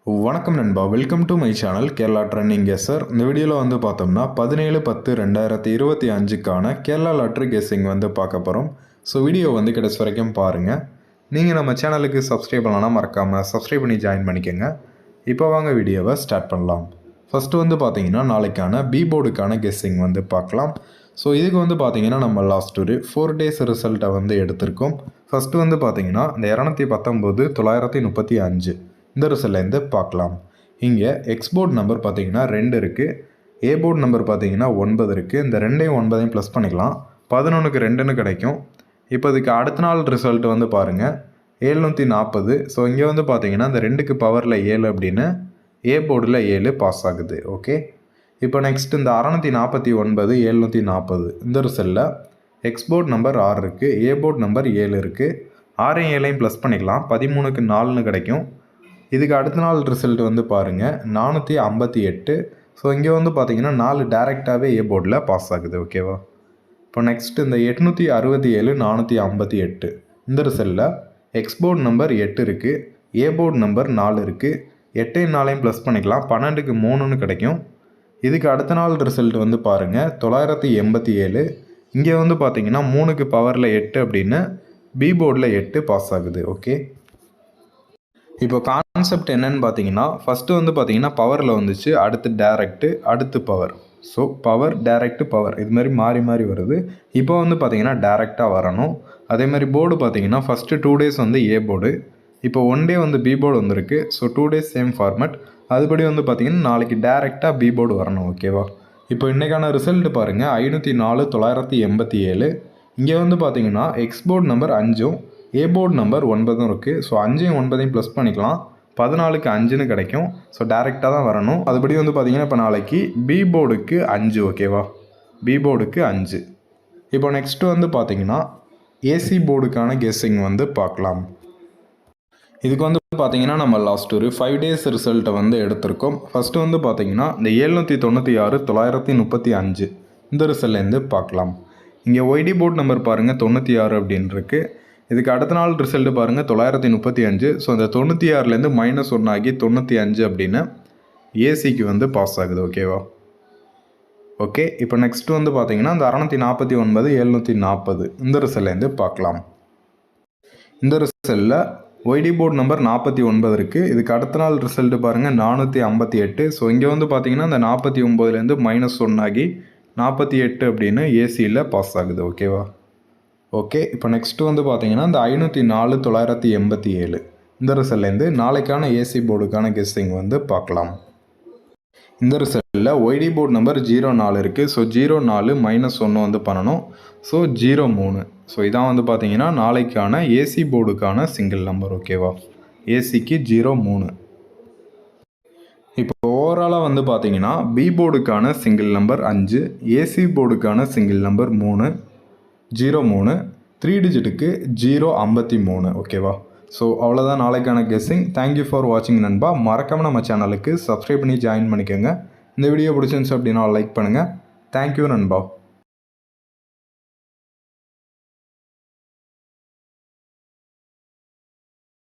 வணக்கம் நண்பா, welcome to my channel Kerala trending guesser. இந்த வீடியோவில் வந்து பார்த்தோம்னா 17/10/2025க்கான கேரளா லாட்ரி கெஸ்ஸிங் வந்து பார்க்க போகிறோம். ஸோ வீடியோ வந்து கடைசி வரைக்கும் பாருங்கள். நீங்கள் நம்ம சேனலுக்கு சப்ஸ்கிரைப் பண்ணலாம், மறக்காமல் சப்ஸ்கிரைப் பண்ணி ஜாயின் பண்ணிக்கோங்க. இப்போ வாங்க வீடியோவை ஸ்டார்ட் பண்ணலாம். ஃபஸ்ட்டு வந்து பார்த்தீங்கன்னா நாளைக்கான பி போர்டுக்கான கெஸ்ஸிங் வந்து பார்க்கலாம். ஸோ இதுக்கு வந்து பார்த்தீங்கன்னா நம்ம லாஸ்ட் ஒரு 4 days ரிசல்ட்டை வந்து எடுத்திருக்கோம். ஃபஸ்ட்டு வந்து பார்த்தீங்கன்னா இந்த 219,935 இந்த ரிசல்ட்லேருந்து பார்க்கலாம். இங்கே எக்ஸ் போர்ட் நம்பர் பார்த்தீங்கன்னா 2 இருக்குது, ஏ போர்ட் நம்பர் பார்த்தீங்கன்னா 9 இருக்குது. இந்த 2ஐயும் 9ஐயும் ப்ளஸ் பண்ணிக்கலாம், 11க்கு 2ன்னு கிடைக்கும். இப்போ இதுக்கு அடுத்த நாள் ரிசல்ட் வந்து பாருங்கள் 740. ஸோ இங்கே வந்து பார்த்தீங்கன்னா இந்த 2க்கு பவரில் 7 அப்படின்னு ஏ போர்டில் 7 பாஸ் ஆகுது. ஓகே, இப்போ நெக்ஸ்ட் இந்த 649 740 இந்த ரிசல்ட்டில் எக்ஸ் போர்ட் நம்பர் 6 இருக்குது, ஏ போர்ட் நம்பர் 7 இருக்குது. 6ஐயும் 7ஐயும் ப்ளஸ் பண்ணிக்கலாம், 13க்கு 4ன்னு கிடைக்கும். இதுக்கு அடுத்த நாள் ரிசல்ட் வந்து பாருங்கள் 458. ஸோ இங்கே வந்து பார்த்தீங்கன்னா 4 டேரெக்டாகவே ஏ போர்டில் பாஸ் ஆகுது. ஓகேவா, இப்போ நெக்ஸ்ட் இந்த 867 458 இந்த ரிசல்ட்டில் எக்ஸ் போர்ட் நம்பர் 8 இருக்குது, ஏ போர்ட் நம்பர் 4 இருக்குது. 8ஐயும் 4ஐயும் ப்ளஸ் பண்ணிக்கலாம், 12க்கு 3ன்னு கிடைக்கும். இதுக்கு அடுத்த நாள் ரிசல்ட் வந்து பாருங்கள் 987. இங்கே வந்து பார்த்தீங்கன்னா 3க்கு பவரில் 8 அப்படின்னு பி போர்டில் 8 பாஸ் ஆகுது. ஓகே, இப்போ கான்செப்ட் என்னன்னு பார்த்தீங்கன்னா ஃபஸ்ட்டு வந்து பார்த்தீங்கன்னா பவரில் வந்துச்சு, அடுத்து டேரெக்டு, அடுத்து பவர். ஸோ பவர் டேரெக்டு பவர் இது மாதிரி மாறி மாறி வருது. இப்போ வந்து பார்த்தீங்கன்னா டேரெக்டாக வரணும். அதே மாதிரி போர்டு பார்த்தீங்கன்னா ஃபஸ்ட்டு 2 days வந்து ஏ போர்டு, இப்போ 1 day வந்து பி போர்டு வந்திருக்கு. So 2 days same format. அதுபடி வந்து பார்த்தீங்கன்னா நாளைக்கு டேரெக்டாக பி போர்டு வரணும். ஓகேவா, இப்போ இன்றைக்கான ரிசல்ட் பாருங்கள் 504,987. இங்கே வந்து பார்த்தீங்கன்னா எக்ஸ் போர்டு நம்பர் 5ம் ஏ போர்டு நம்பர் 9ம் இருக்குது. ஸோ 5ஐயும் 9ஐயும் ப்ளஸ் பண்ணிக்கலாம், 14க்கு 5ன்னு கிடைக்கும். ஸோ டேரெக்டாக தான் வரணும். அதுபடி வந்து பார்த்திங்கன்னா இப்போ நாளைக்கு பி போர்டுக்கு 5. ஓகேவா, பி போர்டுக்கு 5. இப்போ நெக்ஸ்ட்டு வந்து பார்த்திங்கன்னா ஏசி போர்டுக்கான கெஸ்ஸிங் வந்து பார்க்கலாம். இதுக்கு வந்து பார்த்திங்கன்னா நம்ம லாஸ்ட் ஒரு 5 days ரிசல்ட்டை வந்து எடுத்திருக்கோம். ஃபஸ்ட்டு வந்து பார்த்திங்கன்னா இந்த 796 935 இந்த ரிசல்ட்லேருந்து பார்க்கலாம். இங்கே ஒய்டி போர்டு நம்பர் பாருங்கள் 96 அப்படின்னு இருக்குது. இதுக்கு அடுத்த நாள் ரிசல்ட்டு பாருங்கள் 935. ஸோ இந்த 96லேருந்து -1 ஆகி 95 அப்படின்னு ஏசிக்கு வந்து பாஸ் ஆகுது. ஓகேவா, ஓகே, இப்போ நெக்ஸ்ட் வந்து பார்த்தீங்கன்னா இந்த 649 740 இந்த ரிசல்ட்லேருந்து பார்க்கலாம். இந்த ரிசல்ட்டில் ஒய்டி போர்டு நம்பர் 49 இருக்குது. இதுக்கு அடுத்த நாள் ரிசல்ட்டு பாருங்கள் 458. ஸோ இங்கே வந்து பார்த்தீங்கன்னா இந்த 49லேருந்து -1 ஆகி 48 அப்படின்னு ஏசியில் பாஸ் ஆகுது. ஓகேவா, ஓகே, இப்போ நெக்ஸ்ட்டு வந்து பார்த்தீங்கன்னா இந்த 504 987 இந்த ரிசல்ட்லேருந்து நாளைக்கான ஏசி போர்டுக்கான கெஸ்ஸிங் வந்து பார்க்கலாம். இந்த ரிசல்ட்டில் ஒய்டி போர்டு நம்பர் 04 இருக்குது. ஸோ 04 -1 வந்து பண்ணணும். ஸோ 03. ஸோ இதான் வந்து பார்த்தீங்கன்னா நாளைக்கான ஏசி போர்டுக்கான சிங்கிள் நம்பர். ஓகேவா, ஏசிக்கு 03. இப்போ ஓவராலாக வந்து பார்த்தீங்கன்னா பி போர்டுக்கான சிங்கிள் நம்பர் 5, ஏசி போர்டுக்கான சிங்கிள் நம்பர் 3 03, 3 டிஜிட்டுக்கு 053. ஓகேவா, ஸோ அவ்வளோதான் நாளைக்கான கெஸ்ஸிங். தேங்க்யூ ஃபார் வாட்சிங் நண்பா. மறக்காமல் நம்ம சேனலுக்கு சப்ஸ்கிரைப் பண்ணி ஜாயின் பண்ணிக்கோங்க. இந்த வீடியோ பிடிச்சிருந்துச்சு அப்படின்னா லைக் பண்ணுங்கள். தேங்க்யூ நண்பா.